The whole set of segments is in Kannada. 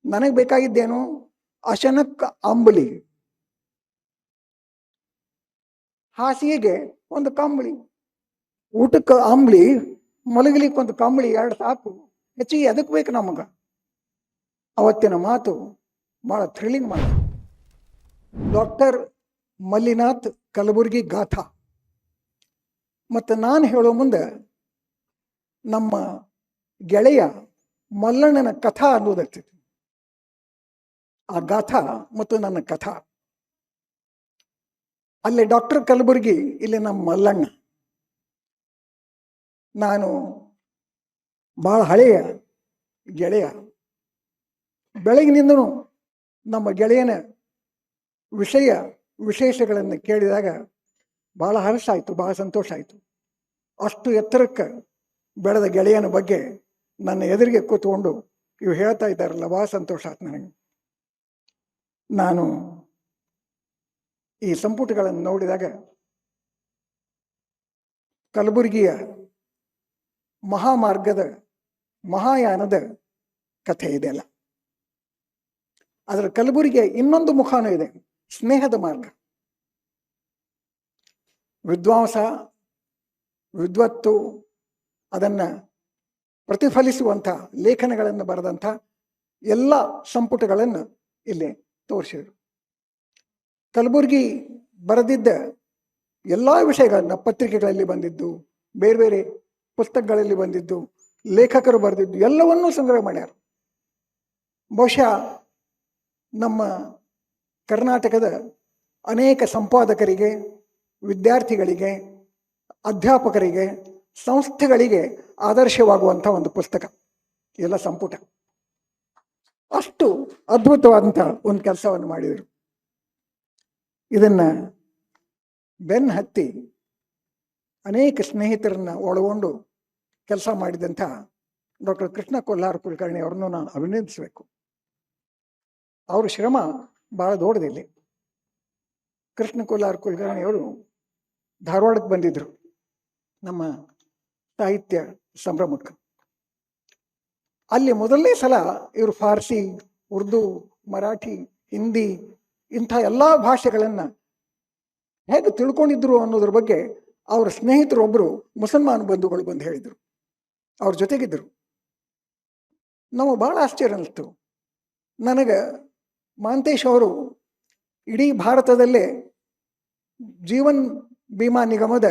ನನಗೆ ಬೇಕಾಗಿದ್ದೇನು? ಅಶನಕ್ಕೆ ಅಂಬಲಿ, ಹಾಸಿಗೆಗೆ ಒಂದು ಕಂಬಳಿ, ಊಟಕ್ಕೆ ಅಂಬಲಿ, ಮಲಗಲಿಕ್ಕೆ ಒಂದು ಕಂಬಳಿ, ಎರಡು ಸಾಕು. ಹೆಚ್ಚಿಗೆ ಎದಕ್ಕೆ ಬೇಕು ನಮಗೆ? ಅವತ್ತಿನ ಮಾತು ಬಹಳ ಥ್ರಿಲ್ಲಿಂಗ್ ಮಾತು. ಡಾಕ್ಟರ್ ಮಲ್ಲಿನಾಥ್ ಕಲಬುರ್ಗಿ ಗಾಥಾ. ಮತ್ತು ನಾನು ಹೇಳೋ ಮುಂದೆ ನಮ್ಮ ಗೆಳೆಯ ಮಲ್ಲಣ್ಣನ ಕಥಾ ಅನ್ನೋದಾಗ್ತಿತ್ತು. ಆ ಗಾಥಾ ಮತ್ತು ನನ್ನ ಕಥಾ. ಅಲ್ಲಿ ಡಾಕ್ಟರ್ ಕಲಬುರ್ಗಿ, ಇಲ್ಲಿ ನಮ್ಮ ಮಲ್ಲಣ್ಣ. ನಾನು ಬಹಳ ಹಳೆಯ ಗೆಳೆಯ. ಬೆಳಗಿನಿಂದನೂ ನಮ್ಮ ಗೆಳೆಯನ ವಿಶೇಷಗಳನ್ನು ಕೇಳಿದಾಗ ಬಹಳ ಹರ್ಷ ಆಯಿತು, ಬಹಳ ಸಂತೋಷ ಆಯಿತು. ಅಷ್ಟು ಎತ್ತರಕ್ಕೆ ಬೆಳೆದ ಗೆಳೆಯನ ಬಗ್ಗೆ ನನ್ನ ಎದುರಿಗೆ ಕೂತ್ಕೊಂಡು ಇವು ಹೇಳ್ತಾ ಇದ್ದಾರಲ್ಲ, ಬಹಳ ಸಂತೋಷ ಆಯ್ತು ನನಗೆ. ನಾನು ಈ ಸಂಪುಟಗಳನ್ನು ನೋಡಿದಾಗ ಕಲಬುರಗಿಯ ಮಹಾಮಾರ್ಗದ ಮಹಾಯಾನದ ಕಥೆ ಇದೆಯಲ್ಲ, ಅದರ ಕಲಬುರಗಿಯ ಇನ್ನೊಂದು ಮುಖಾನೂ ಇದೆ, ಸ್ನೇಹದ ಮಾರ್ಗ. ವಿದ್ವಾಂಸ, ವಿದ್ವತ್ತು, ಅದನ್ನು ಪ್ರತಿಫಲಿಸುವಂಥ ಲೇಖನಗಳನ್ನು ಬರೆದಂಥ ಎಲ್ಲ ಸಂಪುಟಗಳನ್ನು ಇಲ್ಲಿ ತೋರಿಸಿದರು. ಕಲಬುರ್ಗಿ ಬರೆದಿದ್ದ ಎಲ್ಲ ವಿಷಯಗಳನ್ನು ಪತ್ರಿಕೆಗಳಲ್ಲಿ ಬಂದಿದ್ದು, ಬೇರೆ ಬೇರೆ ಪುಸ್ತಕಗಳಲ್ಲಿ ಬಂದಿದ್ದು, ಲೇಖಕರು ಬರೆದಿದ್ದು ಎಲ್ಲವನ್ನೂ ಸಂಗ್ರಹ ಮಾಡ್ಯಾರ. ಬಹುಶಃ ನಮ್ಮ ಕರ್ನಾಟಕದ ಅನೇಕ ಸಂಪಾದಕರಿಗೆ, ವಿದ್ಯಾರ್ಥಿಗಳಿಗೆ, ಅಧ್ಯಾಪಕರಿಗೆ, ಸಂಸ್ಥೆಗಳಿಗೆ ಆದರ್ಶವಾಗುವಂಥ ಒಂದು ಪುಸ್ತಕ ಎಲ್ಲ ಸಂಪುಟ. ಅಷ್ಟು ಅದ್ಭುತವಾದಂಥ ಒಂದು ಕೆಲಸವನ್ನು ಮಾಡಿದರು. ಇದನ್ನು ಬೆನ್ನು ಹತ್ತಿ ಅನೇಕ ಸ್ನೇಹಿತರನ್ನ ಒಳಗೊಂಡು ಕೆಲಸ ಮಾಡಿದಂಥ ಡಾಕ್ಟರ್ ಕೃಷ್ಣ ಕೊಲ್ಹಾರ ಕುಲಕರ್ಣಿ ಅವರನ್ನು ನಾನು ಅಭಿನಂದಿಸಬೇಕು. ಅವ್ರ ಶ್ರಮ ಭಾಳ ದೊಡ್ಡದಿಲ್ಲಿ. ಕೃಷ್ಣ ಕೊಲ್ಹಾರ ಕುಲಕರ್ಣಿಯವರು ಧಾರವಾಡಕ್ಕೆ ಬಂದಿದ್ದರು ನಮ್ಮ ಸಾಹಿತ್ಯ ಸಂಭ್ರಮಕ್ಕೆ. ಅಲ್ಲಿ ಮೊದಲನೇ ಸಲ ಇವರು ಫಾರ್ಸಿ, ಉರ್ದು, ಮರಾಠಿ, ಹಿಂದಿ ಇಂಥ ಎಲ್ಲ ಭಾಷೆಗಳನ್ನು ಹೇಗೆ ತಿಳ್ಕೊಂಡಿದ್ರು ಅನ್ನೋದ್ರ ಬಗ್ಗೆ ಅವರ ಸ್ನೇಹಿತರೊಬ್ಬರು ಮುಸಲ್ಮಾನ ಬಂಧುಗಳು ಬಂದು ಹೇಳಿದರು. ಅವ್ರ ಜೊತೆಗಿದ್ದರು. ನಮಗೆ ಭಾಳ ಆಶ್ಚರ್ಯ ಅನ್ನಿಸ್ತು. ನನಗೆ ಮಾಂತೇಶ್ ಅವರು ಇಡೀ ಭಾರತದಲ್ಲೇ ಜೀವನ್ ಭೀಮಾ ನಿಗಮದ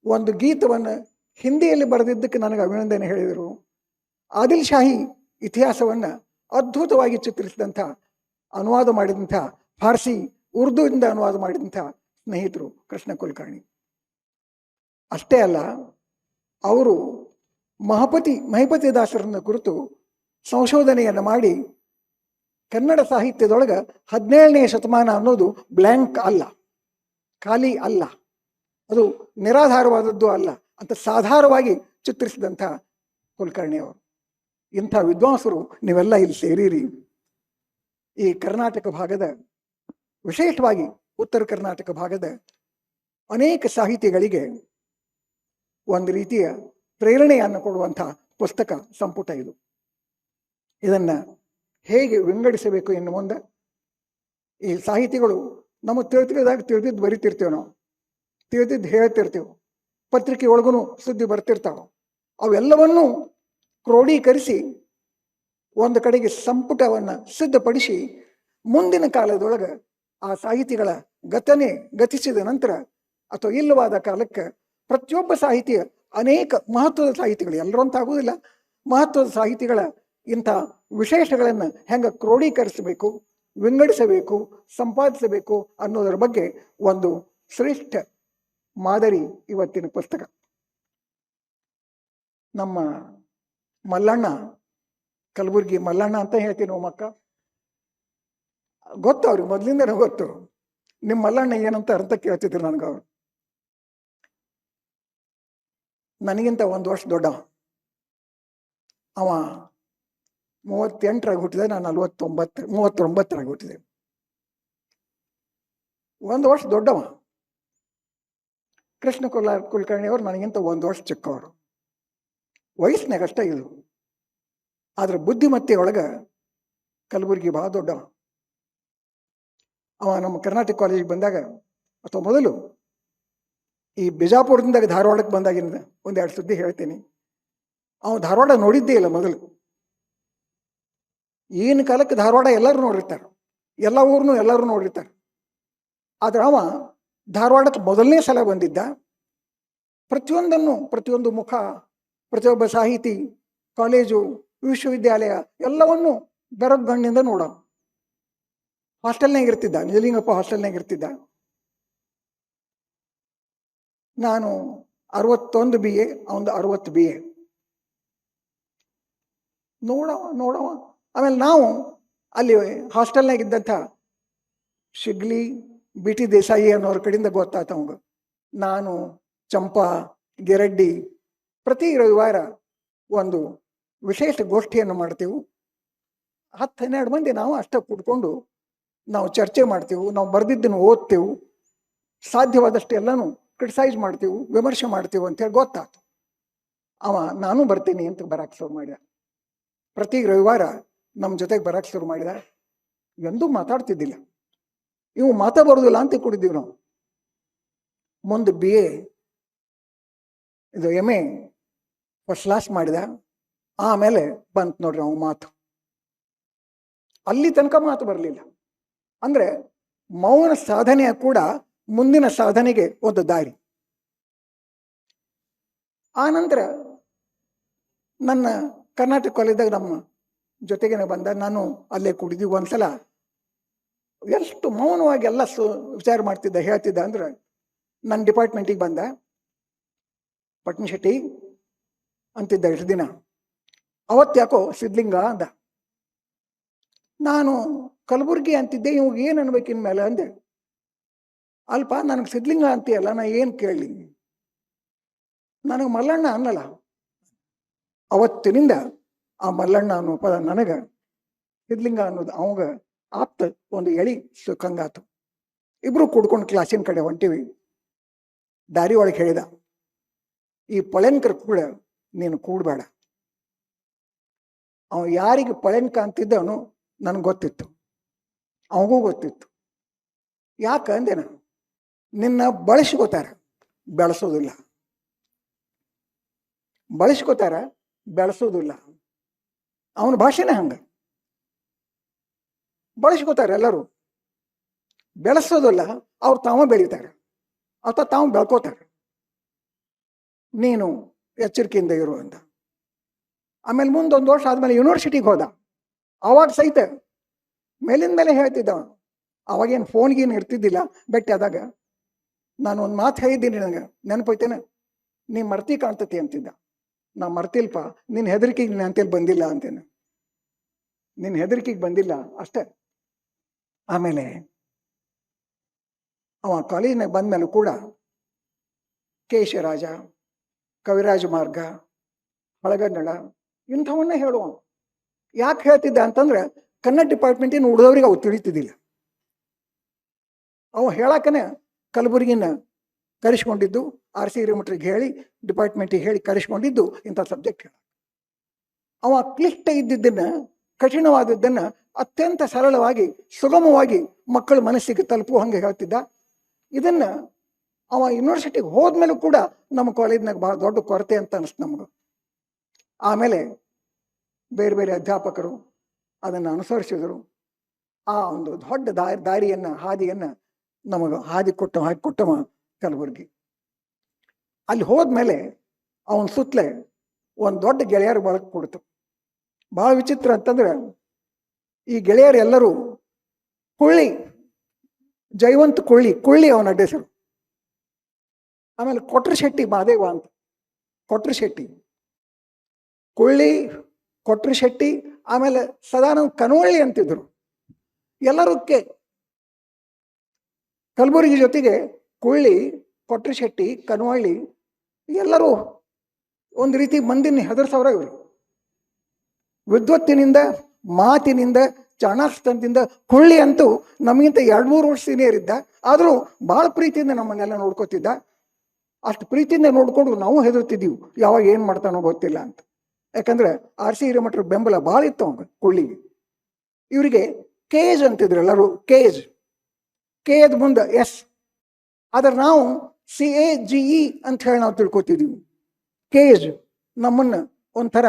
ಒಂದು ಗೀತವನ್ನು ಹಿಂದಿಯಲ್ಲಿ ಬರೆದಿದ್ದಕ್ಕೆ ನನಗೆ ಅಭಿನಂದನೆ ಹೇಳಿದರು. ಆದಿಲ್ ಶಾಹಿ ಇತಿಹಾಸವನ್ನು ಅದ್ಭುತವಾಗಿ ಚಿತ್ರಿಸಿದಂಥ, ಅನುವಾದ ಮಾಡಿದಂಥ, ಫಾರ್ಸಿ ಉರ್ದುವಿಂದ ಅನುವಾದ ಮಾಡಿದಂಥ ಸ್ನೇಹಿತರು ಕೃಷ್ಣ ಕುಲಕರ್ಣಿ. ಅಷ್ಟೇ ಅಲ್ಲ, ಅವರು ಮಹಿಪತಿ ದಾಸರನ್ನ ಕುರಿತು ಸಂಶೋಧನೆಯನ್ನು ಮಾಡಿ ಕನ್ನಡ ಸಾಹಿತ್ಯದೊಳಗೆ 17ನೇ ಶತಮಾನ ಅನ್ನೋದು ಬ್ಲ್ಯಾಂಕ್ ಅಲ್ಲ, ಖಾಲಿ ಅಲ್ಲ, ಅದು ನಿರಾಧಾರವಾದದ್ದು ಅಲ್ಲ ಅಂತ ಸಾಧಾರವಾಗಿ ಚಿತ್ರಿಸಿದಂಥ ಕುಲಕರ್ಣಿಯವರು. ಇಂಥ ವಿದ್ವಾಂಸರು ನೀವೆಲ್ಲ ಇಲ್ಲಿ ಸೇರಿರಿ. ಈ ಕರ್ನಾಟಕ ಭಾಗದ, ವಿಶೇಷವಾಗಿ ಉತ್ತರ ಕರ್ನಾಟಕ ಭಾಗದ ಅನೇಕ ಸಾಹಿತಿಗಳಿಗೆ ಒಂದು ರೀತಿಯ ಪ್ರೇರಣೆಯನ್ನು ಕೊಡುವಂಥ ಪುಸ್ತಕ ಸಂಪುಟ ಇದು. ಇದನ್ನು ಹೇಗೆ ವಿಂಗಡಿಸಬೇಕು ಇನ್ನು ಮುಂದೆ? ಈ ಸಾಹಿತಿಗಳು ನಮಗೆ ತಿಳಿದಿದ್ದು ಬರಿತಿರ್ತೇವೆ, ನಾವು ತಿಳಿದಿದ್ದು ಹೇಳ್ತಿರ್ತೇವೆ, ಪತ್ರಿಕೆ ಒಳಗೂ ಸುದ್ದಿ ಬರ್ತಿರ್ತಾವೆ. ಅವೆಲ್ಲವನ್ನೂ ಕ್ರೋಢೀಕರಿಸಿ ಒಂದು ಕಡೆಗೆ ಸಂಪುಟವನ್ನು ಸಿದ್ಧಪಡಿಸಿ ಮುಂದಿನ ಕಾಲದೊಳಗೆ ಆ ಸಾಹಿತಿಗಳ ಗತಿಸಿದ ನಂತರ ಅಥವಾ ಇಲ್ಲವಾದ ಕಾಲಕ್ಕೆ ಪ್ರತಿಯೊಬ್ಬ ಸಾಹಿತಿಯ ಅನೇಕ ಮಹತ್ವದ ಸಾಹಿತಿಗಳು, ಎಲ್ಲರೂ ಅಂತ ಆಗುವುದಿಲ್ಲ, ಮಹತ್ವದ ಸಾಹಿತಿಗಳ ಇಂಥ ವಿಶೇಷಗಳನ್ನು ಹೆಂಗೆ ಕ್ರೋಢೀಕರಿಸಬೇಕು, ವಿಂಗಡಿಸಬೇಕು, ಸಂಪಾದಿಸಬೇಕು ಅನ್ನೋದರ ಬಗ್ಗೆ ಒಂದು ಶ್ರೇಷ್ಠ ಮಾದರಿ ಇವತ್ತಿನ ಪುಸ್ತಕ. ನಮ್ಮ ಮಲ್ಲಣ್ಣ, ಕಲಬುರ್ಗಿ ಮಲ್ಲಣ್ಣ ಅಂತ ಹೇಳ್ತೀನಿ ಒಮ್ಮಕ್ಕ, ಗೊತ್ತು ಅವ್ರಿಗೆ, ಮೊದಲಿಂದನೇ ಗೊತ್ತು. ನಿಮ್ಮ ಮಲ್ಲಣ್ಣ ಏನಂತ ಅರ್ಥ ಕೇಳ್ತಿದ್ರು ನನಗೆ. ಅವರು ನನಗಿಂತ 1 ವರ್ಷ ದೊಡ್ಡ. ಅವ 38ರಾಗ ಹುಟ್ಟಿದೆ, ನಾನು 39ರಾಗ ಹುಟ್ಟಿದೆ. 1 ವರ್ಷ ದೊಡ್ಡವ. ಕೃಷ್ಣ ಕುಲಕರ್ಣಿ ಅವರು ನನಗಿಂತ 1 ವರ್ಷ ಚಿಕ್ಕವರು. ವಯಸ್ಸಿನಾಗಷ್ಟೇ ಇದು. ಆದ್ರೆ ಬುದ್ಧಿಮತ್ತೆ ಒಳಗೆ ಕಲಬುರಗಿ ಭಾಳ ದೊಡ್ಡ ಅವ. ನಮ್ಮ ಕರ್ನಾಟಕ ಕಾಲೇಜಿಗೆ ಬಂದಾಗ ಅಥವಾ ಮೊದಲು ಈ ಬಿಜಾಪುರದಿಂದ ಧಾರವಾಡಕ್ಕೆ ಬಂದಾಗಿಂದ ಒಂದೆರಡು ಸುದ್ದಿ ಹೇಳ್ತೀನಿ. ಅವ ಧಾರವಾಡ ನೋಡಿದ್ದೇ ಇಲ್ಲ ಮೊದಲು. ಈಗಿನ ಕಾಲಕ್ಕೆ ಧಾರವಾಡ ಎಲ್ಲರೂ ನೋಡಿರ್ತಾರೆ, ಎಲ್ಲ ಊರ್ನು ಎಲ್ಲರೂ ನೋಡಿರ್ತಾರೆ. ಆದ್ರೆ ಅವ ಧಾರವಾಡಕ್ಕೆ ಮೊದಲನೇ ಸಲ ಬಂದಿದ್ದ. ಪ್ರತಿಯೊಂದು ಮುಖ, ಪ್ರತಿಯೊಬ್ಬ ಸಾಹಿತಿ, ಕಾಲೇಜು, ವಿಶ್ವವಿದ್ಯಾಲಯ ಎಲ್ಲವನ್ನು ಬೆರಗಣ್ಣಿಂದ ನೋಡ. ಹಾಸ್ಟೆಲ್ನಾಗ ಇರ್ತಿದ್ದ, ನಿಜಲಿಂಗಪ್ಪ ಹಾಸ್ಟೆಲ್ನಾಗ ಇರ್ತಿದ್ದ. ನಾನು 61 BA, ಅವನು 60 BA. ನೋಡವ. ಆಮೇಲೆ ನಾವು ಅಲ್ಲಿ ಹಾಸ್ಟೆಲ್ನಾಗ ಇದ್ದಂಥ ಶಿಗ್ಲಿ, BT ದೇಸಾಯಿ ಅನ್ನೋರ ಕಡೆಯಿಂದ ಗೊತ್ತಾಯ್ತು ಅವಂಗ. ನಾನು, ಚಂಪಾ, ಗಿರಡ್ಡಿ ಪ್ರತಿ ರವಿವಾರ ಒಂದು ವಿಶೇಷ ಗೋಷ್ಠಿಯನ್ನು ಮಾಡ್ತೀವಿ. 10-12 ಮಂದಿ ನಾವು ಅಷ್ಟೇ ಕೂತ್ಕೊಂಡು ನಾವು ಚರ್ಚೆ ಮಾಡ್ತೀವಿ, ನಾವು ಬರೆದಿದ್ದನ್ನು ಓದ್ತೇವೆ, ಸಾಧ್ಯವಾದಷ್ಟು ಎಲ್ಲನೂ ಕ್ರಿಟಿಸೈಸ್ ಮಾಡ್ತೀವಿ, ವಿಮರ್ಶೆ ಮಾಡ್ತೀವಿ ಅಂತೇಳಿ ಗೊತ್ತಾಯ್ತು. ಅವ ನಾನು ಬರ್ತೀನಿ ಅಂತ ಬರಕ್ಕೆ ಶುರು ಮಾಡಿದ. ಪ್ರತಿ ರವಿವಾರ ನಮ್ಮ ಜೊತೆಗೆ ಬರಕ್ಕೆ ಶುರು ಮಾಡಿದ. ಎಂದೂ ಮಾತಾಡ್ತಿದ್ದಿಲ್ಲ, ಇವು ಮಾತಾ ಬರೋದಿಲ್ಲ ಅಂತ ಕುಡಿದೀವಿ ನಾವು. ಮುಂದೆ BA ಇದು MA ಫಸ್ಟ್ ಕ್ಲಾಸ್ ಮಾಡಿದ. ಆಮೇಲೆ ಬಂತು ನೋಡ್ರಿ ಅವ ಮಾತು. ಅಲ್ಲಿ ತನಕ ಮಾತು ಬರಲಿಲ್ಲ. ಅಂದ್ರೆ ಮೌನ ಸಾಧನೆಯ ಕೂಡ ಮುಂದಿನ ಸಾಧನೆಗೆ ಒಂದು ದಾರಿ. ಆ ನಂತರ ನನ್ನ ಕರ್ನಾಟಕ ಕಾಲೇಜಾಗ ನಮ್ಮ ಜೊತೆಗೇನೆ ಬಂದ. ನಾನು ಅಲ್ಲೇ ಕುಡಿದೀವಿ. ಒಂದ್ಸಲ ಎಷ್ಟು ಮೌನವಾಗಿ ಎಲ್ಲ ವಿಚಾರ ಮಾಡ್ತಿದ್ದ, ಹೇಳ್ತಿದ್ದ ಅಂದ್ರೆ ನನ್ನ ಡಿಪಾರ್ಟ್ಮೆಂಟಿಗೆ ಬಂದ. ಪಟ್ನಶೆಟ್ಟಿ ಅಂತಿದ್ದ ಎಷ್ಟು ದಿನ. ಅವತ್ತ್ಯಾಕೋ ಸಿದ್ಲಿಂಗ ಅಂದ. ನಾನು ಕಲಬುರ್ಗಿ ಅಂತಿದ್ದೆ, ಇವಾಗ ಏನು ಅನ್ಬೇಕಿನ ಮೇಲೆ ಅಂದೆ. ಅಲ್ಪ ನನಗೆ ಸಿದ್ಲಿಂಗ ಅಂತೀಯಲ್ಲ, ನಾ ಏನು ಕೇಳಲಿ, ನನಗೆ ಮಲ್ಲಣ್ಣ ಅನ್ನಲ್ಲ. ಅವತ್ತಿನಿಂದ ಆ ಮಲ್ಲಣ್ಣ ಅನ್ನೋ ಪದ ನನಗೆ ಸಿದ್ಲಿಂಗ ಅನ್ನೋದು ಅವಾಗ ಆಪ್ತ ಒಂದು ಎಳಿ ಸುಖಂಗಾತು. ಇಬ್ರು ಕೂಡ್ಕೊಂಡು ಕ್ಲಾಸಿನ ಕಡೆ ಹೊಂಟಿವಿ. ದಾರಿ ಒಳಗೆ ಹೇಳಿದ, ಈ ಪಳೆನ್ಕರ್ ಕೂಡ ನೀನು ಕೂಡಬೇಡ. ಅವ ಯಾರಿಗೆ ಪಳೆನ್ಕ ಅಂತಿದ್ದವನು ನನಗೆ ಗೊತ್ತಿತ್ತು, ಅವಗೂ ಗೊತ್ತಿತ್ತು. ಯಾಕೆ ಅಂದೆ ನಾನು, ನಿನ್ನ ಬಳಸ್ಕೋತಾರ, ಬೆಳೆಸೋದಿಲ್ಲ. ಬಳಸ್ಕೋತಾರ, ಬೆಳೆಸೋದಿಲ್ಲ. ಅವನ ಭಾಷೆನೇ ಹಂಗ. ಬಳಸ್ಕೋತಾರೆ ಎಲ್ಲರೂ, ಬೆಳೆಸೋದಿಲ್ಲ. ಅವ್ರು ತಾವ ಬೆಳೀತಾರೆ ಅಥವಾ ತಾವು ಬೆಳ್ಕೋತಾರೆ. ನೀನು ಎಚ್ಚರಿಕೆಯಿಂದ ಇರು ಅಂತ. ಆಮೇಲೆ ಮುಂದೊಂದು ವರ್ಷ ಆದ್ಮೇಲೆ ಯೂನಿವರ್ಸಿಟಿಗೆ ಹೋದ. ಅವಾಗ ಸಹಿತ ಮೇಲಿನ ಮೇಲೆ ಹೇಳ್ತಿದ್ದ. ಅವಾಗೇನು ಫೋನ್ಗೇನು ಇರ್ತಿದ್ದಿಲ್ಲ. ಭೇಟಿ ಆದಾಗ ನಾನು ಒಂದು ಮಾತು ಹೇಳಿದ್ದೀನಿ, ನನಗೆ ನೆನಪೈತೇನೆ, ನೀ ಮರ್ತಿ ಕಾಣ್ತತಿ ಅಂತಿದ್ದ. ನಾ ಮರ್ತಿಲ್ಪ, ನಿನ್ನ ಹೆದರಿಕೆಗೆ ನೀನು ಅಂತೇಳಿ ಬಂದಿಲ್ಲ ಅಂತೇನೆ. ನಿನ್ನ ಹೆದರಿಕೆಗೆ ಬಂದಿಲ್ಲ ಅಷ್ಟೇ. ಆಮೇಲೆ ಅವ ಕಾಲೇಜಿನಾಗ ಬಂದ್ಮೇಲೂ ಕೂಡ ಕೇಶರಾಜ, ಕವಿರಾಜ ಮಾರ್ಗ, ಹಳಗನ್ನಡ ಇಂಥವನ್ನೇ ಹೇಳುವ. ಯಾಕೆ ಹೇಳ್ತಿದ್ದ ಅಂತಂದ್ರೆ ಕನ್ನಡ ಡಿಪಾರ್ಟ್ಮೆಂಟಿನ ಉಳಿದವ್ರಿಗೆ ಅವು ತಿಳಿತಿದ್ದಿಲ್ಲ. ಅವ ಹೇಳಕ್ಕನೆ ಕಲಬುರಗಿನ ಕರೆಸ್ಕೊಂಡಿದ್ದು, RC ಹಿರೇಮಠರಿಗೆ ಹೇಳಿ ಡಿಪಾರ್ಟ್ಮೆಂಟಿಗೆ ಹೇಳಿ ಕರೆಸ್ಕೊಂಡಿದ್ದು ಇಂಥ ಸಬ್ಜೆಕ್ಟ್ ಹೇಳ. ಅವ ಕ್ಲಿಷ್ಟ ಇದ್ದಿದ್ದನ್ನ, ಕಠಿಣವಾದದ್ದನ್ನ ಅತ್ಯಂತ ಸರಳವಾಗಿ, ಸುಗಮವಾಗಿ ಮಕ್ಕಳ ಮನಸ್ಸಿಗೆ ತಲುಪುವ ಹಂಗೆ ಹೇಳ್ತಿದ್ದ. ಇದನ್ನ ಅವ ಯೂನಿವರ್ಸಿಟಿಗೆ ಹೋದ್ಮೇಲೂ ಕೂಡ ನಮ್ಮ ಕಾಲೇಜ್ನಾಗ ಬಹಳ ದೊಡ್ಡ ಕೊರತೆ ಅಂತ ಅನಿಸ್ತು ನಮಗೂ. ಆಮೇಲೆ ಬೇರೆ ಬೇರೆ ಅಧ್ಯಾಪಕರು ಅದನ್ನು ಅನುಸರಿಸಿದರು. ಆ ಒಂದು ದೊಡ್ಡ ಹಾದಿಯನ್ನು ನಮಗೆ ಹಾಕಿಕೊಟ್ಟವ ಕಲಬುರ್ಗಿ. ಅಲ್ಲಿ ಹೋದ್ಮೇಲೆ ಅವನ ಸುತ್ತಲೇ ಒಂದು ದೊಡ್ಡ ಗೆಳೆಯರು ಬಳಕೆ ಕೊಡ್ತು. ಬಹಳ ವಿಚಿತ್ರ ಅಂತಂದ್ರೆ ಈ ಗೆಳೆಯರು ಎಲ್ಲರೂ ಜಯವಂತ ಕುಳ್ಳಿ ಅವನ ಅಡ್ಡ ಹೆಸರು. ಆಮೇಲೆ ಕೊಟ್ರಶೆಟ್ಟಿ ಮಾದೇವ ಅಂತ, ಕೊಟ್ರಶೆಟ್ಟಿ, ಕೊಟ್ರಶೆಟ್ಟಿ, ಆಮೇಲೆ ಸದಾನಂದ ಕನವಳ್ಳಿ ಅಂತಿದ್ರು. ಎಲ್ಲರೂ ಕಲಬುರಗಿ ಜೊತೆಗೆ ಕೊಟ್ರಶೆಟ್ಟಿ, ಕನವಳ್ಳಿ ಎಲ್ಲರೂ ಒಂದು ರೀತಿ ಮಂದಿನ ಹೆದರ್ಸವ್ರ ಇವರು. ವಿದ್ವತ್ತಿನಿಂದ, ಮಾತಿನಿಂದ, ಚಾಣಾಕ್ಷತನದಿಂದ ಕುಳ್ಳಿ ಅಂತೂ ನಮಗಿಂತ 2-3 ವರ್ಷ ಸೀನಿಯರ್ ಇದ್ದ. ಆದರೂ ಭಾಳ ಪ್ರೀತಿಯಿಂದ ನಮ್ಮನ್ನೆಲ್ಲ ನೋಡ್ಕೋತಿದ್ದ. ಅಷ್ಟು ಪ್ರೀತಿಯಿಂದ ನೋಡ್ಕೊಂಡು ನಾವು ಹೆದರ್ತಿದ್ದೀವಿ, ಯಾವಾಗ ಏನು ಮಾಡ್ತಾನೋ ಗೊತ್ತಿಲ್ಲ ಅಂತ. ಯಾಕಂದ್ರೆ RC ಹಿರೇಮಠರ ಬೆಂಬಲ ಭಾಳ ಇತ್ತು ಅವಂಗ ಕುಳ್ಳಿಗೆ. ಇವರಿಗೆ ಕೇಜ್ ಅಂತಿದ್ರು ಎಲ್ಲರೂ, ಕೇಜ್. ಕೇದ್ ಮುಂದೆ ಎಸ್. ಆದ್ರೆ ನಾವು CAGE ಅಂತ ಹೇಳಿ ನಾವು ತಿಳ್ಕೊತಿದ್ದೀವಿ. ಕೇಜ್ ನಮ್ಮನ್ನ ಒಂಥರ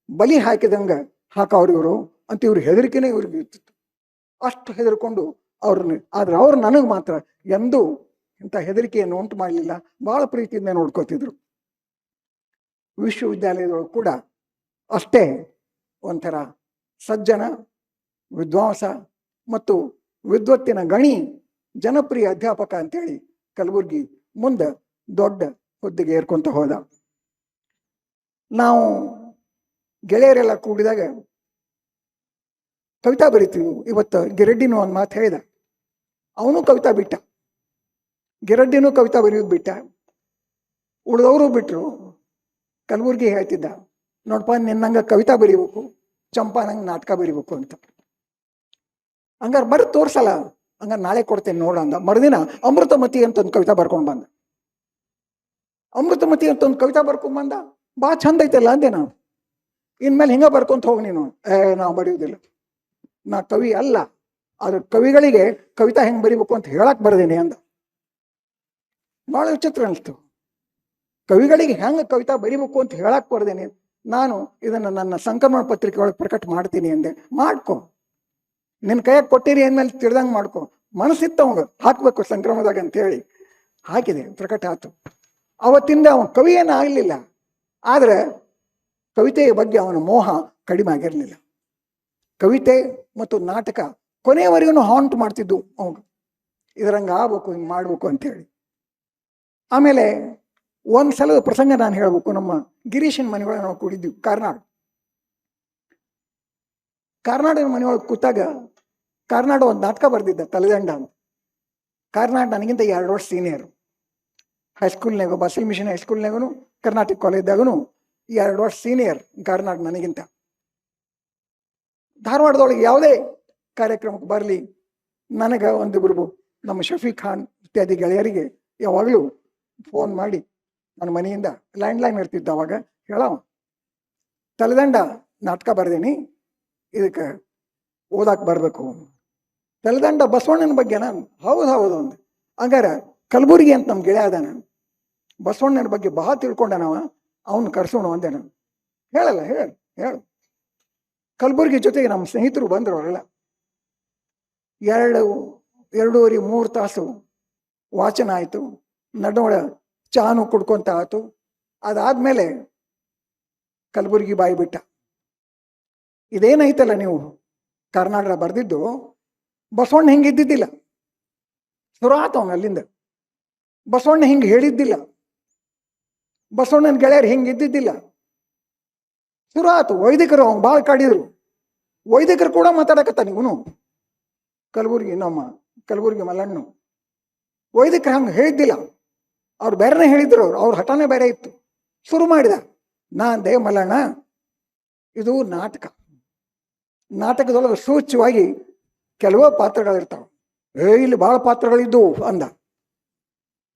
ಬಲಿ ಹಾಕಿದಂಗೆ ಹಾಕವ್ರು ಇವರು ಅಂತ ಇವ್ರ ಹೆದರಿಕೆನೇ ಇವ್ರಿಗೆ ಇರ್ತಿತ್ತು. ಅಷ್ಟು ಹೆದರ್ಕೊಂಡು ಅವ್ರನ್ನ, ಆದ್ರೆ ಅವ್ರು ನನಗೆ ಮಾತ್ರ ಎಂದೂ ಇಂಥ ಹೆದರಿಕೆಯನ್ನು ಉಂಟು ಮಾಡಲಿಲ್ಲ. ಭಾಳ ಪ್ರೀತಿಯಿಂದ ನೋಡ್ಕೋತಿದ್ರು. ವಿಶ್ವವಿದ್ಯಾಲಯದೊಳಗೆ ಕೂಡ ಅಷ್ಟೇ ಒಂಥರ ಸಜ್ಜನ, ವಿದ್ವಾಂಸ ಮತ್ತು ವಿದ್ವತ್ತಿನ ಗಣಿ, ಜನಪ್ರಿಯ ಅಧ್ಯಾಪಕ ಅಂತೇಳಿ ಕಲಬುರ್ಗಿ ಮುಂದೆ ದೊಡ್ಡ ಹುದ್ದೆಗೆ ಏರ್ಕೊಂತ ಹೋದ. ನಾವು ಗೆಳೆಯರೆಲ್ಲ ಕೂಡಿದಾಗ ಕವಿತಾ ಬರಿತೀವಿ. ಇವತ್ತು ಗಿರಡ್ಡಿನೂ ಒಂದು ಮಾತು ಹೇಳಿದ, ಅವನು ಕವಿತಾ ಬಿಟ್ಟ, ಗಿರಡ್ಡಿನೂ ಕವಿತಾ ಬರೆಯೋದು ಬಿಟ್ಟ, ಉಳಿದವರು ಬಿಟ್ಟರು. ಕಲಬುರ್ಗಿ ಹೇಳ್ತಿದ್ದ, ನೋಡಪ್ಪ ನಿನ್ನಂಗೆ ಕವಿತಾ ಬರೀಬೇಕು, ಚಂಪಾ ನಂಗೆ ನಾಟಕ ಬರೀಬೇಕು ಅಂತ. ಹಂಗಾರೆ ಬರೀ ತೋರ್ಸಲ್ಲ, ಹಂಗಾರೆ ನಾಳೆ ಕೊಡ್ತೇನೆ ನೋಡ ಅಂದ. ಮರುದಿನ ಅಮೃತಮತಿ ಅಂತ ಒಂದು ಕವಿತಾ ಬರ್ಕೊಂಡು ಬಂದ. ಅಮೃತಮತಿ ಅಂತ ಒಂದು ಕವಿತಾ ಬರ್ಕೊಂಡ್ ಬಂದ. ಭಾಳ ಚಂದ ಐತಲ್ಲ ಅಂದೆ ನಾನು. ಇನ್ಮೇಲೆ ಹಿಂಗ ಬರ್ಕೊಂತ ಹೋಗಿ ನೀನು. ನಾವು ಬರೆಯುವುದಿಲ್ಲ, ನಾ ಕವಿ ಅಲ್ಲ, ಆದ್ರೆ ಕವಿಗಳಿಗೆ ಕವಿತಾ ಹೆಂಗೆ ಬರೀಬೇಕು ಅಂತ ಹೇಳಕ್ ಬರ್ದೇನೆ ಅಂದ. ಭಾಳ ವಿಚಿತ್ರ ಅನಿಸ್ತು. ಕವಿಗಳಿಗೆ ಹೆಂಗೆ ಕವಿತಾ ಬರೀಬೇಕು ಅಂತ ಹೇಳಕ್ ಬರ್ದೇನೆ, ನಾನು ಇದನ್ನು ನನ್ನ ಸಂಕ್ರಮಣ ಪತ್ರಿಕೆ ಒಳಗೆ ಪ್ರಕಟ ಮಾಡ್ತೀನಿ ಅಂದೆ. ಮಾಡ್ಕೊ, ನಿನ್ನ ಕೈಯಾಗ ಕೊಟ್ಟಿರಿ ಅಂದ್ಮೇಲೆ ತಿಳ್ದಂಗೆ ಮಾಡ್ಕೊ. ಮನಸ್ಸಿತ್ತು ಅವಾಗ ಹಾಕ್ಬೇಕು ಸಂಕ್ರಮಣದಾಗ ಅಂತೇಳಿ ಹಾಕಿದೆ, ಪ್ರಕಟ ಆಯ್ತು. ಅವತ್ತಿಂದ ಅವನ ಕವಿ ಏನು ಆಗಲಿಲ್ಲ, ಆದರೆ ಕವಿತೆಯ ಬಗ್ಗೆ ಅವನ ಮೋಹ ಕಡಿಮೆ ಆಗಿರಲಿಲ್ಲ. ಕವಿತೆ ಮತ್ತು ನಾಟಕ ಕೊನೆಯವರೆಗೂ ಹಾಂಟ್ ಮಾಡ್ತಿದ್ದು ಅವನು, ಇದರಂಗೆ ಆಗ್ಬೇಕು, ಹಿಂಗೆ ಮಾಡ್ಬೇಕು ಅಂತೇಳಿ. ಆಮೇಲೆ ಒಂದು ಸಲದ ಪ್ರಸಂಗ ನಾನು ಹೇಳ್ಬೇಕು. ನಮ್ಮ ಗಿರೀಶನ ಮನೆಯೊಳಗೆ ನಾವು ಕೂಡಿದ್ವಿ, ಕಾರ್ನಾಡಿನ ಮನೆಯೊಳಗೆ ಕೂತಾಗ ಕಾರ್ನಾಡ ಒಂದು ನಾಟಕ ಬರೆದಿದ್ದ, ತಲೆದಂಡ ಅಂತ. ಕಾರ್ನಾಡ್ ನನಗಿಂತ 2 ವರ್ಷ ಸೀನಿಯರು. ಹೈಸ್ಕೂಲ್ನಾಗ, ಬಸಲ್ ಮಿಷನ್ ಹೈಸ್ಕೂಲ್ನಾಗೂ ಕರ್ನಾಟಕ ಕಾಲೇಜ್ದಾಗೂ 2 ವರ್ಷ ಸೀನಿಯರ್ ಕಾರ್ನಾಡ್ ನನಗಿಂತ. ಧಾರವಾಡದೊಳಗೆ ಯಾವುದೇ ಕಾರ್ಯಕ್ರಮಕ್ಕೆ ಬರಲಿ, ನನಗೆ ಒಂದಿಬ್ರು ನಮ್ಮ ಶಫೀಕ್ ಖಾನ್ ಇತ್ಯಾದಿ ಗೆಳೆಯರಿಗೆ ಯಾವಾಗಲೂ ಫೋನ್ ಮಾಡಿ ನನ್ನ ಮನೆಯಿಂದ, ಲ್ಯಾಂಡ್ಲೈನ್ ಇರ್ತಿದ್ದ ಅವಾಗ, ಹೇಳವ ತಲೆದಂಡ ನಾಟಕ ಬರ್ದೇನಿ, ಇದಕ್ಕೆ ಓದಾಕ್ ಬರಬೇಕು. ತಲೆದಂಡ ಬಸವಣ್ಣನ ಬಗ್ಗೆ ನಾನು, ಹೌದು ಒಂದು ಹಂಗಾರೆ ಕಲಬುರ್ಗಿ ಅಂತ ನಮ್ಮ ಗೆಳೆಯ ಅದ, ನಾನು ಬಸವಣ್ಣನ ಬಗ್ಗೆ ಭಾಳ ತಿಳ್ಕೊಂಡ ನಾವ, ಅವನು ಕರ್ಸೋಣ ಅಂದೆ ನಾನು. ಹೇಳಲ್ಲ, ಹೇಳು. ಕಲಬುರ್ಗಿ ಜೊತೆಗೆ ನಮ್ಮ ಸ್ನೇಹಿತರು ಬಂದರು. ಅವರೆಲ್ಲ 2-2.5-3 ತಾಸು ವಾಚನ ಆಯಿತು. ನಡುವಳ ಚಾನು ಕುಡ್ಕೊಂತ ಆಯ್ತು. ಅದಾದ್ಮೇಲೆ ಕಲಬುರ್ಗಿ ಬಾಯಿ ಬಿಟ್ಟ, ಇದೇನೈತಲ್ಲ ನೀವು ಕರ್ನಾಟಕ ಬರೆದಿದ್ದು, ಬಸವಣ್ಣ ಹಿಂಗೆ ಇದ್ದಿದ್ದಿಲ್ಲ. ಶುರು ಆತ ಅವನು ಅಲ್ಲಿಂದ. ಬಸವಣ್ಣ ಹಿಂಗೆ ಹೇಳಿದ್ದಿಲ್ಲ, ಬಸವಣ್ಣನ ಗೆಳೆಯರು ಹಿಂಗೆ ಇದ್ದಿದ್ದಿಲ್ಲ. ಶುರು ಆತು. ವೈದಿಕರು ಅವ್ನು ಭಾಳ ಕಾಡಿದ್ರು. ವೈದಿಕರು ಕೂಡ ಮಾತಾಡಕತ್ತಾನ ಇವನು. ನಮ್ಮ ಕಲಬುರ್ಗಿ ಮಲ್ಲಣ್ಣು ವೈದಿಕರು ಹಂಗೆ ಹೇಳಿದ್ದಿಲ್ಲ, ಅವ್ರು ಬೇರೆನೇ ಹೇಳಿದ್ರು. ಅವ್ರ ಹಠನೇ ಬೇರೆ ಇತ್ತು. ಶುರು ಮಾಡಿದ, ನಾನ್ ಮಲ್ಲಣ್ಣ, ಇದು ನಾಟಕದೊಳಗೆ ಸೂಚ್ಯವಾಗಿ ಕೆಲವೇ ಪಾತ್ರಗಳಿರ್ತಾವೆ, ಇಲ್ಲಿ ಭಾಳ ಪಾತ್ರಗಳಿದ್ದವು ಅಂದ.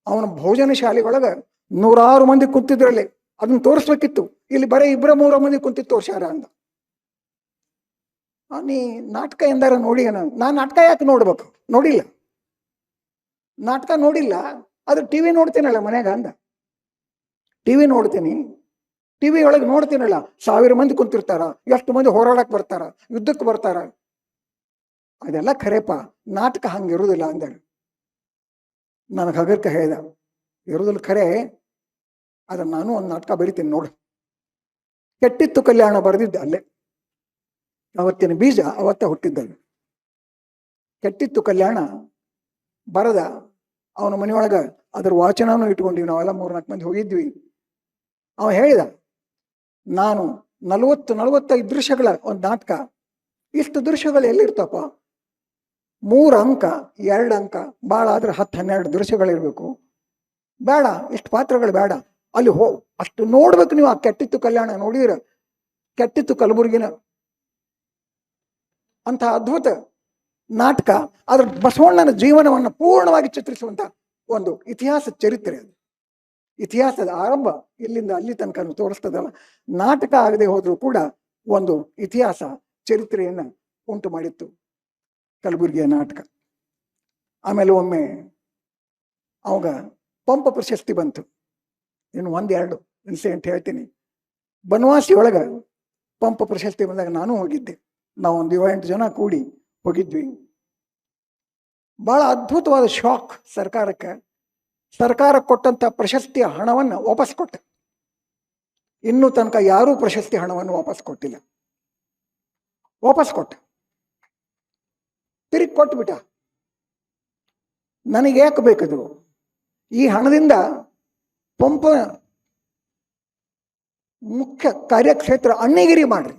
ಅವನ ಭೋಜನ ಶಾಲೆಗೊಳಗೆ 100 ಮಂದಿ ಕುಂತಿದ್ರಲ್ಲಿ, ಅದನ್ನ ತೋರಿಸ್ಬೇಕಿತ್ತು. ಇಲ್ಲಿ ಬರೀ 2-3 ಮಂದಿ ಕುಂತಿತ್ತು ತೋರ್ಸ್ಯಾರ ಅಂದ. ನೀ ನಾಟಕ ಎಂದಾರ ನೋಡಿ? ನಾನು ನಾಟಕ ಯಾಕೆ ನೋಡ್ಬೇಕು? ನೋಡಿಲ್ಲ, ನಾಟಕ ನೋಡಿಲ್ಲ, ಆದ್ರೆ ಟಿವಿ ನೋಡ್ತೀನಲ್ಲ ಮನ್ಯಾಗ ಅಂದ. ಟಿವಿ ನೋಡ್ತೀನಿ, ಟಿವಿ ಒಳಗೆ ನೋಡ್ತೀನಲ್ಲ, 1000 ಮಂದಿ ಕುಂತಿರ್ತಾರ, ಎಷ್ಟು ಮಂದಿ ಹೋರಾಡಕ್ ಬರ್ತಾರ, ಯುದ್ಧಕ್ಕೆ ಬರ್ತಾರ. ಅದೆಲ್ಲ ಖರೇಪ, ನಾಟಕ ಹಂಗೆ ಇರುವುದಿಲ್ಲ ಅಂದ. ನನಗೆ ಹಗರ್ಕ ಹೇಳ್ದ, ಇರುವುದಿಲ್ಲ ಖರೆ, ಆದ್ರೆ ನಾನು ಒಂದು ನಾಟಕ ಬರಿತೀನಿ ನೋಡು. ಕೆಟ್ಟಿತ್ತು ಕಲ್ಯಾಣ ಬರೆದಿದ್ದೆ ಅಲ್ಲೇ. ಅವತ್ತಿನ ಬೀಜ ಅವತ್ತ ಹುಟ್ಟಿದ್ದಲ್ಲಿ. ಕೆಟ್ಟಿತ್ತು ಕಲ್ಯಾಣ ಬರದ ಅವನ ಮನೆಯೊಳಗೆ ಅದ್ರ ವಾಚನೂ ಇಟ್ಕೊಂಡಿವಿ. ನಾವೆಲ್ಲ 3-4 ಮಂದಿ ಹೋಗಿದ್ವಿ. ಅವ ಹೇಳಿದ, ನಾನು 40-45 ದೃಶ್ಯಗಳ ಒಂದು ನಾಟಕ, ಇಷ್ಟು ದೃಶ್ಯಗಳು ಎಲ್ಲಿರ್ತಪ್ಪ? 3 ಅಂಕ 2 ಅಂಕ, ಭಾಳ ಆದ್ರೆ 10-12 ದೃಶ್ಯಗಳಿರ್ಬೇಕು. ಬೇಡ, ಇಷ್ಟು ಪಾತ್ರಗಳು ಬೇಡ. ಅಲ್ಲಿ ಅಷ್ಟು ನೋಡ್ಬೇಕು ನೀವು. ಆ ಕೆಟ್ಟಿತ್ತು ಕಲ್ಯಾಣ ನೋಡಿದ್ರೆ ಕೆಟ್ಟಿತ್ತು ಕಲಬುರ್ಗಿನ ಅಂತ ಅದ್ಭುತ ನಾಟಕ. ಅದ್ರ ಬಸವಣ್ಣನ ಜೀವನವನ್ನು ಪೂರ್ಣವಾಗಿ ಚಿತ್ರಿಸುವಂತ ಒಂದು ಇತಿಹಾಸ ಚರಿತ್ರೆ. ಅದು ಇತಿಹಾಸದ ಆರಂಭ ಇಲ್ಲಿಂದ ಅಲ್ಲಿ ತನಕ ತೋರಿಸ್ತದಲ್ಲ. ನಾಟಕ ಆಗದೆ ಹೋದ್ರೂ ಕೂಡ ಒಂದು ಇತಿಹಾಸ ಚರಿತ್ರೆಯನ್ನ ಉಂಟು ಮಾಡಿತ್ತು ಕಲಬುರಗಿಯ ನಾಟಕ. ಆಮೇಲೆ ಒಮ್ಮೆ ಅವಾಗ ಪಂಪ ಪ್ರಶಸ್ತಿ ಬಂತು. ಇನ್ನು ಒಂದೆರಡು ಇನ್ಸಿಡೆಂಟ್ ಹೇಳ್ತೀನಿ. ಬನವಾಸಿ ಒಳಗೆ ಪಂಪ ಪ್ರಶಸ್ತಿ ಬಂದಾಗ ನಾನು ಹೋಗಿದ್ದೆ. ನಾವು ಒಂದು 7-8 ಜನ ಕೂಡಿ ಹೋಗಿದ್ವಿ. ಬಹಳ ಅದ್ಭುತವಾದ ಶಾಕ್ ಸರ್ಕಾರಕ್ಕೆ. ಸರ್ಕಾರ ಕೊಟ್ಟಂತ ಪ್ರಶಸ್ತಿಯ ಹಣವನ್ನು ವಾಪಸ್ ಕೊಟ್ಟ. ಇನ್ನೂ ತನಕ ಯಾರೂ ಪ್ರಶಸ್ತಿ ಹಣವನ್ನು ವಾಪಸ್ ಕೊಟ್ಟಿಲ್ಲ. ವಾಪಸ್ ಕೊಟ್ಟ, ತಿರುಗಿ ಕೊಟ್ಬಿಟ್ಟ. ನನಗೆ ಯಾಕೆ ಬೇಕದು? ಈ ಹಣದಿಂದ ಪಂಪ ಮುಖ್ಯ ಕಾರ್ಯಕ್ಷೇತ್ರ ಅಣ್ಣಿಗಿರಿ ಮಾಡ್ರಿ,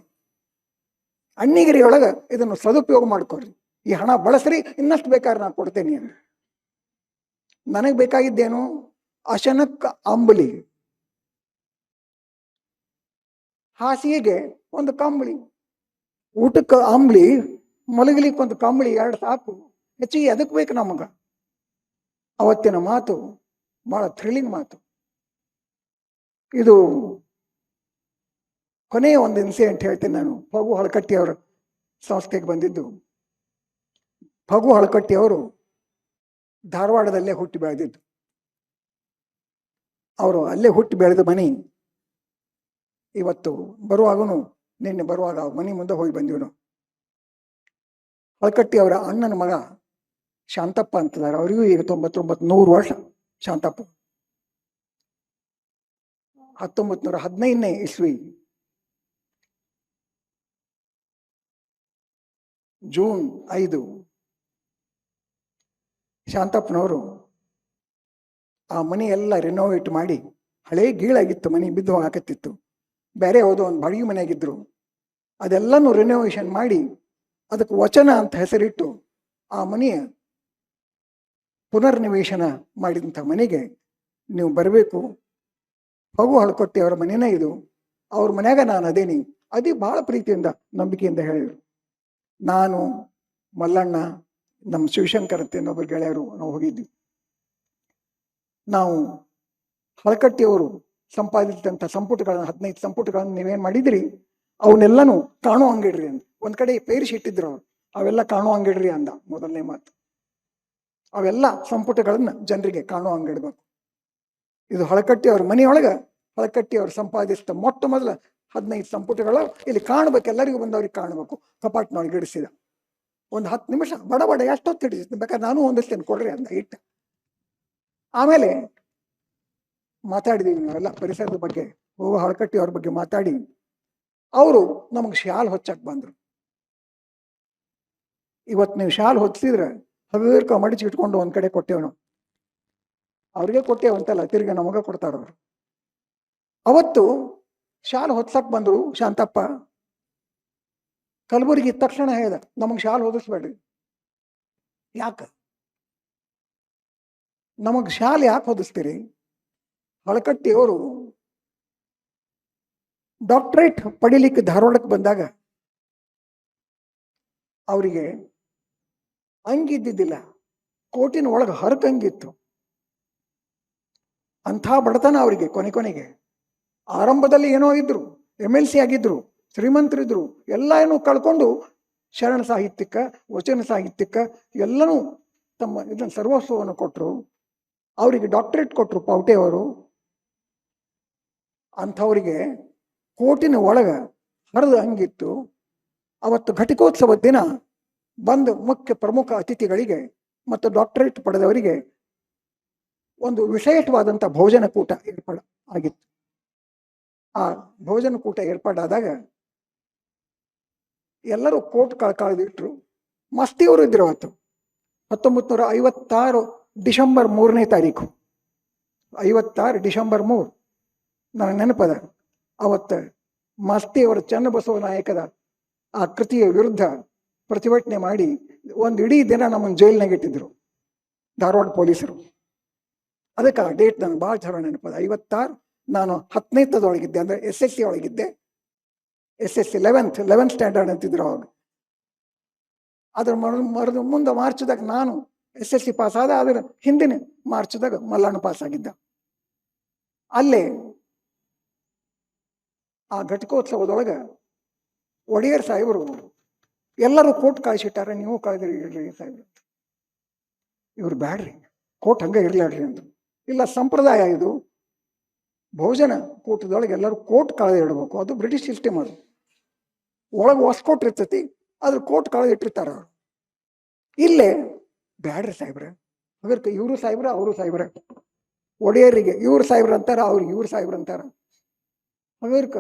ಅಣ್ಣಿಗಿರಿಯೊಳಗೆ ಇದನ್ನು ಸದುಪಯೋಗ ಮಾಡ್ಕೊಳ್ರಿ, ಈ ಹಣ ಬಳಸ್ರಿ, ಇನ್ನಷ್ಟು ಬೇಕಾದ್ರೆ ನಾನು ಕೊಡ್ತೇನೆ ಅಂತ. ನನಗೆ ಬೇಕಾಗಿದ್ದೇನು? ಅಶನಕ್ಕೆ ಅಂಬಲಿ, ಹಾಸಿಗೆಗೆ ಒಂದು ಕಂಬಳಿ, ಊಟಕ್ಕೆ ಅಂಬಲಿ, ಮಲಗಲಿಕ್ಕೆ ಒಂದು ಕಂಬಳಿ, 2 ಸಾಕು, ಹೆಚ್ಚಿಗೆ ಅದಕ್ಕೆ ಬೇಕು ನಮಗ. ಅವತ್ತಿನ ಮಾತು ಬಹಳ ಥ್ರಿಲ್ಲಿಂಗ್ ಮಾತು. ಇದು ಕೊನೆಯ ಒಂದು ಇನ್ಸಿಡೆಂಟ್ ಹೇಳ್ತೀನಿ ನಾನು. ಫಗು ಹಳಕಟ್ಟಿಯವರ ಸಂಸ್ಥೆಗೆ ಬಂದಿದ್ದು. ಫಗು ಹಳಕಟ್ಟಿಯವರು ಧಾರವಾಡದಲ್ಲೇ ಹುಟ್ಟಿ ಬೆಳೆದಿದ್ದು. ಅವರು ಅಲ್ಲೇ ಹುಟ್ಟಿ ಬೆಳೆದ ಮನೆ ಇವತ್ತು ಬರುವಾಗನು, ನಿನ್ನೆ ಬರುವಾಗ ಮನೆ ಮುಂದೆ ಹೋಗಿ ಬಂದಿವಿ ನಾವು. ಹಳಕಟ್ಟಿ ಅವರ ಅಣ್ಣನ ಮಗ ಶಾಂತಪ್ಪ ಅಂತಿದ್ದಾರೆ. ಅವರಿಗೂ ಈಗ 99-100 ವರ್ಷ. ಶಾಂತಪ್ಪ 1915ನೇ ಇಸ್ವಿ ಜೂನ್ 5 ಶಾಂತಪ್ಪನವರು ಆ ಮನೆ ಎಲ್ಲ ರಿನೋವೇಟ್ ಮಾಡಿ, ಹಳೇ ಗೀಳಾಗಿತ್ತು ಮನೆ, ಬಿದ್ದು ಹಾಕತ್ತಿತ್ತು, ಬೇರೆ ಹೋದೋ ಒಂದು ಬಾಡಿಗೆ ಮನೆಯಾಗಿದ್ರು. ಅದೆಲ್ಲನೂ ರಿನೋವೇಷನ್ ಮಾಡಿ ಅದಕ್ಕೆ ವಚನ ಅಂತ ಹೆಸರಿಟ್ಟು ಆ ಮನೆಯ ಪುನರ್ನಿವೇಶನ ಮಾಡಿದಂಥ ಮನೆಗೆ ನೀವು ಬರಬೇಕು. ಫಗು ಹಳಕಟ್ಟಿ ಅವರ ಮನೆಯೇ ಇದು, ಅವ್ರ ಮನ್ಯಾಗ ನಾನು ಅದೇನಿ. ಅದೇ ಭಾಳ ಪ್ರೀತಿಯಿಂದ ನಂಬಿಕೆಯಿಂದ ಹೇಳಿದರು. ನಾನು, ಮಲ್ಲಣ್ಣ, ನಮ್ಮ ಶಿವಶಂಕರ್ ಅಂತ ಇನ್ನೊಬ್ಬರು ಗೆಳೆಯರು ನಾವು ಹೋಗಿದ್ವಿ. ನಾವು ಹಳಕಟ್ಟಿಯವರು ಸಂಪಾದಿಸಿದಂಥ ಸಂಪುಟಗಳನ್ನು 15 ಸಂಪುಟಗಳನ್ನು ನೀವೇನು ಮಾಡಿದ್ರಿ ಅವನ್ನೆಲ್ಲನೂ ಕಾಣೋ ಹಂಗಿಡ್ರಿ ಅಂತ ಒಂದು ಕಡೆ ಪೇರಿಸಿಟ್ಟಿದ್ರು ಅವರು. ಅವೆಲ್ಲ ಕಾಣೋ ಹಂಗಿಡ್ರಿ ಅಂದ ಮೊದಲನೇ ಮಾತು. ಅವೆಲ್ಲ ಸಂಪುಟಗಳನ್ನು ಜನರಿಗೆ ಕಾಣೋ ಹಂಗಿಡ್ಬೇಕು. ಇದು ಹಳಕಟ್ಟಿ ಅವ್ರ ಮನೆಯೊಳಗೆ ಹಳಕಟ್ಟಿ ಅವ್ರು ಸಂಪಾದಿಸಿದ ಮೊಟ್ಟ ಮೊದಲ 15 ಸಂಪುಟಗಳು ಇಲ್ಲಿ ಕಾಣಬೇಕು, ಎಲ್ಲರಿಗೂ ಬಂದವ್ರಿಗೆ ಕಾಣಬೇಕು. ಕಪಾಟಿನೊಳಗೆ ಇಡಿಸಿದ. ಒಂದು 10 ನಿಮಿಷ ಬಡ ಬಡ ಎಷ್ಟೊತ್ತು ಹಿಡಿಸಿದ್ದೆ, ಬೇಕಾದ್ರೆ ನಾನು ಹೊಂದಿಸ್ತೇನೆ ಕೊಡ್ರಿ ಅಂತ ಇಟ್ಟ. ಆಮೇಲೆ ಮಾತಾಡಿದೀವಿ ನಾವೆಲ್ಲ ಪರಿಸರದ ಬಗ್ಗೆ, ಹಳಕಟ್ಟಿ ಅವ್ರ ಬಗ್ಗೆ ಮಾತಾಡಿ ಅವರು ನಮಗೆ ಶಾಲ್ ಹೊಚ್ಚಕ್ಕೆ ಬಂದರು. ಇವತ್ತು ನೀವು ಶಾಲ್ ಹೊಚ್ಚಿದ್ರೆ ಹಗುರ್ಕ ಮಡಿಚಿ ಇಟ್ಕೊಂಡು ಒಂದ್ ಕಡೆ ಕೊಟ್ಟೇವ್ ನಾವು. ಅವ್ರಿಗೆ ಕೊಟ್ಟೇವಂತಲ್ಲ, ತಿರ್ಗಿ ನಮಗ ಕೊಡ್ತಾರ ಅವರು. ಅವತ್ತು ಶಾಲ್ ಹೊತ್ಸಕ್ ಬಂದ್ರು ಶಾಂತಪ್ಪ. ಕಲಬುರಗಿ ತಕ್ಷಣ ಹೇಳ್ದ, ನಮಗ್ ಶಾಲ್ ಹೊದಿಸ್ಬೇಡ್ರಿ. ಯಾಕ ನಮಗ್ ಶಾಲ್ ಯಾಕೆ ಹೊದಿಸ್ತೀರಿ? ಹಳಕಟ್ಟಿಯವರು ಡಾಕ್ಟರೇಟ್ ಪಡಿಲಿಕ್ಕೆ ಧಾರವಾಡಕ್ಕೆ ಬಂದಾಗ ಅವರಿಗೆ ಅಂಗಿದ್ದಿದ್ದಿಲ್ಲ, ಕೋಟಿನ ಒಳಗೆ ಹರಕಂಗಿತ್ತು. ಅಂಥ ಬಡತನ ಅವರಿಗೆ. ಕೊನೆಗೆ ಆರಂಭದಲ್ಲಿ ಏನೋ ಇದ್ರು, MLC ಆಗಿದ್ರು, ಶ್ರೀಮಂತರಿದ್ರು, ಎಲ್ಲ ಏನೋ ಕಳ್ಕೊಂಡು ಶರಣ ಸಾಹಿತ್ಯಕ್ಕೆ, ವಚನ ಸಾಹಿತ್ಯಕ್ಕೆ ಎಲ್ಲನೂ ತಮ್ಮ ಇದನ್ನು ಸರ್ವಸ್ವವನ್ನು ಕೊಟ್ಟರು. ಅವರಿಗೆ ಡಾಕ್ಟರೇಟ್ ಕೊಟ್ಟರು ಪೌಟೆಯವರು. ಅಂಥವರಿಗೆ ಕೋಟಿನ ಒಳಗೆ ಹರಿದ ಹಂಗಿತ್ತು. ಅವತ್ತು ಘಟಿಕೋತ್ಸವದ ದಿನ ಬಂದು ಮುಖ್ಯ ಪ್ರಮುಖ ಅತಿಥಿಗಳಿಗೆ ಮತ್ತು ಡಾಕ್ಟರೇಟ್ ಪಡೆದವರಿಗೆ ಒಂದು ವಿಶೇಷವಾದಂಥ ಭೋಜನ ಕೂಟ ಆಗಿತ್ತು. ಆ ಭೋಜನ ಕೂಟ ಏರ್ಪಾಡಾದಾಗ ಎಲ್ಲರೂ ಕೋಟ್ ಕಳೆದಿಟ್ರು. ಮಸ್ತಿಯವರು ಇದ್ರು. ಅವತ್ತು 1956 ಡಿಸೆಂಬರ್ 3ನೇ ತಾರೀಕು, 56 ಡಿಸೆಂಬರ್ 3 ನನಗೆ ನೆನಪದ. ಅವತ್ತು ಮಸ್ತಿಯವರ ಚನ್ನಬಸವ ನಾಯಕದ ಆ ಕೃತಿಯ ವಿರುದ್ಧ ಪ್ರತಿಭಟನೆ ಮಾಡಿ ಒಂದು ಇಡೀ ದಿನ ನಮ್ಮನ್ನು ಜೈಲ್ನಾಗ ಇಟ್ಟಿದ್ರು ಧಾರವಾಡ ಪೊಲೀಸರು. ಅದಕ್ಕೆ ಆ ಡೇಟ್ ನನಗೆ ಭಾಳ ಚಲೋ ನೆನಪದ. 56 ನಾನು 10ನೇ ತದೊಳಗಿದ್ದೆ, ಅಂದರೆ SSC ಒಳಗಿದ್ದೆ. SSC 11th ಸ್ಟ್ಯಾಂಡರ್ಡ್ ಅಂತಿದ್ರು ಅವಾಗ. ಅದ್ರ ಮುಂದೆ ಮಾರ್ಚ್ದಾಗ ನಾನು SSC ಪಾಸ್ ಆದ. ಅದರ ಹಿಂದಿನ ಮಾರ್ಚ್ದಾಗ ಮಲ್ಲಣ್ಣ ಪಾಸ್ ಆಗಿದ್ದ. ಅಲ್ಲೇ ಆ ಘಟಿಕೋತ್ಸವದೊಳಗೆ ಒಡೆಯರ್ ಸಾಹೇಬರು ಎಲ್ಲರೂ ಕೋಟ್ ಕಾಯಿಸಿಟ್ಟಾರ, ನೀವು ಕಾಯ್ದಿರಿ ಇರ್ರಿ ಸಾಹೇಬ್ರ. ಇವ್ರು ಬ್ಯಾಡ್ರಿ, ಕೋಟ್ ಹಂಗೆ ಇರ್ಲಾಡ್ರಿ ಅಂತ. ಇಲ್ಲ, ಸಂಪ್ರದಾಯ ಇದು, ಭೋಜನ ಕೂಟದೊಳಗೆ ಎಲ್ಲರೂ ಕೋಟ್ ಕಾಳದ ಇಡಬೇಕು, ಅದು ಬ್ರಿಟಿಷ್ ಸಿಸ್ಟಮ್. ಅದು ಒಳಗೆ ಹೊಸ್ಕೋಟ್ ಇರ್ತೈತಿ, ಅದ್ರ ಕೋಟ್ ಕಾಳದ ಇಟ್ಟಿರ್ತಾರ ಅವರು. ಇಲ್ಲೇ ಬ್ಯಾಡ್ರಿ ಸಾಹೇಬ್ರ, ಅದಕ್ಕೆ ಇವರು ಸಾಹೇಬ್ರ ಅವರು ಸಾಹೇಬ್ರ, ಒಡೆಯರಿಗೆ ಇವ್ರು ಸಾಹೇಬ್ರ ಅಂತಾರ, ಅವ್ರಿಗೆ ಇವ್ರು ಸಾಹೇಬ್ರ ಅಂತಾರ. ಅದಕ್ಕ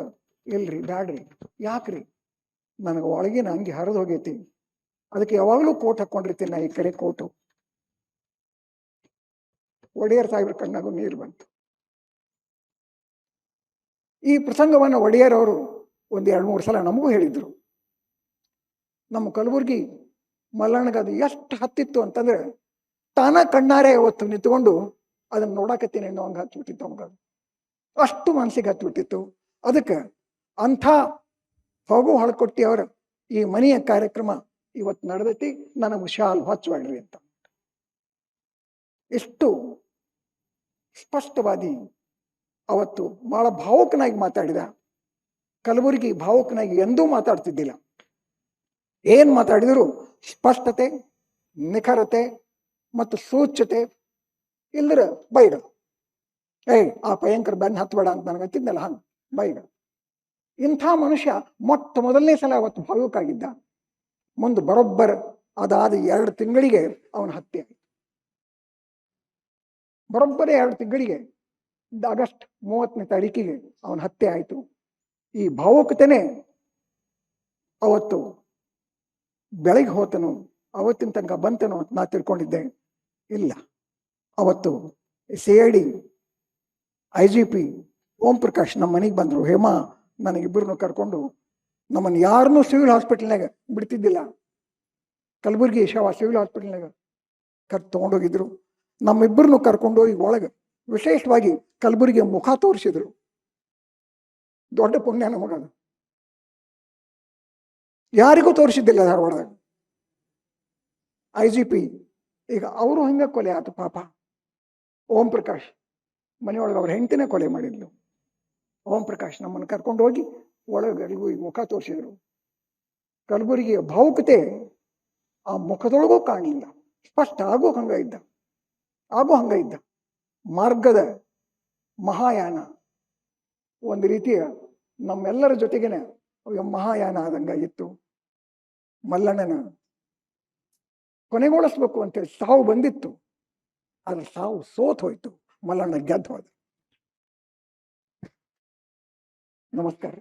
ಇಲ್ರಿ ಬ್ಯಾಡ್ರಿ. ಯಾಕ್ರಿ? ನನಗೆ ಒಳಗಿನ ಅಂಗಿ ಹರಿದು ಹೋಗೈತಿ, ಅದಕ್ಕೆ ಯಾವಾಗಲೂ ಕೋಟ್ ಹಾಕೊಂಡಿರ್ತೀನಿ ನಾ. ಈ ಕಡೆ ಕೋಟು. ಒಡೆಯರ್ ಸಾಹೇಬ್ರ ಕಣ್ಣಾಗೂ ನೀರು ಬಂತು. ಈ ಪ್ರಸಂಗವನ್ನು ಒಡೆಯರ್ ಅವರು ಒಂದು 2-3 ಸಲ ನಮಗೂ ಹೇಳಿದ್ರು. ನಮ್ಮ ಕಲಬುರ್ಗಿ ಮಲ್ಲಣ್ಣಗೆ ಅದು ಎಷ್ಟು ಹತ್ತಿತ್ತು ಅಂತಂದ್ರೆ, ತಾನ ಕಣ್ಣಾರೆ ಅವತ್ತು ನಿಂತ್ಕೊಂಡು ಅದನ್ನ ನೋಡಾಕತ್ತೀನಿ ಅನ್ನೋ ಹಂಗೆ ಹತ್ಬಿಟ್ಟಿತ್ತು ಅವಾಗ. ಅಷ್ಟು ಮನಸ್ಸಿಗೆ ಹತ್ಬಿಟ್ಟಿತ್ತು. ಅದಕ್ಕೆ ಅಂಥ ಫಗು ಹೊಳಕೊಟ್ಟಿ ಅವರ ಈ ಮನೆಯ ಕಾರ್ಯಕ್ರಮ ಇವತ್ತು ನಡೆದೈತಿ. ನನಗೆ ಶಾಲ್ ಹೊಚ್ಚಬೇಡ್ರಿ ಅಂತ ಎಷ್ಟು ಸ್ಪಷ್ಟವಾದಿ ಅವತ್ತು ಬಹಳ ಭಾವುಕನಾಗಿ ಮಾತಾಡಿದ. ಕಲಬುರ್ಗಿ ಭಾವುಕನಾಗಿ ಎಂದೂ ಮಾತಾಡ್ತಿದ್ದಿಲ್ಲ. ಏನ್ ಮಾತಾಡಿದ್ರು ಸ್ಪಷ್ಟತೆ, ನಿಖರತೆ ಮತ್ತು ಸೂಚ್ಯತೆ, ಇಲ್ಲರ ಬೈಗ ಆ ಭಯಂಕರ ಬೆನ್ನ ಹತ್ತಬೇಡ ಅಂತ ನನಗತ್ತಿದ್ನಲ್ಲ, ಹಂಗ ಬೈಗ. ಇಂಥ ಮನುಷ್ಯ ಮೊಟ್ಟ ಮೊದಲನೇ ಸಲ ಅವತ್ತು ಭಾವುಕಾಗಿದ್ದ. ಮುಂದೆ ಬರೋಬ್ಬರ ಅದಾದ 2 ತಿಂಗಳಿಗೆ ಅವನ ಹತ್ಯೆ ಆಯಿತು. ಬರೋಬ್ಬರೇ 2 ತಿಂಗಳಿಗೆ, ಆಗಸ್ಟ್ 30ನೇ ತಾರೀಕಿಗೆ ಅವನ ಹತ್ಯೆ ಆಯಿತು. ಈ ಭಾವುಕತೆನೆ ಅವತ್ತು ಬೆಳಗ್ಗೆ ಹೋತನು, ಅವತ್ತಿನ ತನಕ ಬಂತನು ಅಂತ ನಾ ತಿಳ್ಕೊಂಡಿದ್ದೆ. ಇಲ್ಲ, ಅವತ್ತು CID IGP ಓಂ ಪ್ರಕಾಶ್ ನಮ್ಮ ಮನೆಗೆ ಬಂದರು. ಹೇಮಾ ನನಗಿಬ್ಬರನ್ನು ಕರ್ಕೊಂಡು, ನಮ್ಮನ್ನು ಯಾರನ್ನೂ ಸಿವಿಲ್ ಹಾಸ್ಪಿಟಲ್ನಾಗ ಬಿಡ್ತಿದ್ದಿಲ್ಲ, ಕಲಬುರ್ಗಿ ಸಿವಿಲ್ ಹಾಸ್ಪಿಟಲ್ನಾಗ ತೊಗೊಂಡೋಗಿದ್ರು. ನಮ್ಮಿಬ್ಬರನ್ನು ಕರ್ಕೊಂಡೋಗಿ ಒಳಗೆ ವಿಶೇಷವಾಗಿ ಕಲಬುರ್ಗಿಯ ಮುಖ ತೋರಿಸಿದ್ರು. ದೊಡ್ಡ ಪುಣ್ಯ ನಮಗದು. ಯಾರಿಗೂ ತೋರಿಸಿದ್ದಿಲ್ಲ ಧಾರವಾಡದಾಗ. IGP ಈಗ ಅವರು ಹಂಗೆ ಕೊಲೆ ಆಯ್ತು ಪಾಪ. ಓಂ ಪ್ರಕಾಶ್ ಮನೆಯೊಳಗೆ ಅವ್ರ ಹೆಂಡತಿನೇ ಕೊಲೆ ಮಾಡಿದ್ಲು. ಓಂ ಪ್ರಕಾಶ್ ನಮ್ಮನ್ನು ಕರ್ಕೊಂಡು ಹೋಗಿ ಒಳಗೆ ಎಲ್ಗೂ ಈ ಮುಖ ತೋರಿಸಿದ್ರು. ಕಲಬುರ್ಗಿಯ ಭಾವುಕತೆ ಆ ಮುಖದೊಳಗೂ ಕಾಣಲಿಲ್ಲ. ಸ್ಪಷ್ಟ ಆಗೋ ಹಂಗ ಇದ್ದ. ಮಾರ್ಗದ ಮಹಾಯಾನ ಒಂದು ರೀತಿಯ ನಮ್ಮೆಲ್ಲರ ಜೊತೆಗೇನೆ ಮಹಾಯಾನ ಆದಂಗ ಇತ್ತು. ಮಲ್ಲಣ್ಣನ ಕೊನೆಗೊಳಿಸ್ಬೇಕು ಅಂತೇಳಿ ಸಾವು ಬಂದಿತ್ತು, ಆದ್ರೆ ಸಾವು ಸೋತ್ ಹೋಯ್ತು, ಮಲ್ಲಣ್ಣ ಗೆದ್ದು ಹೋದ. ನಮಸ್ಕಾರ.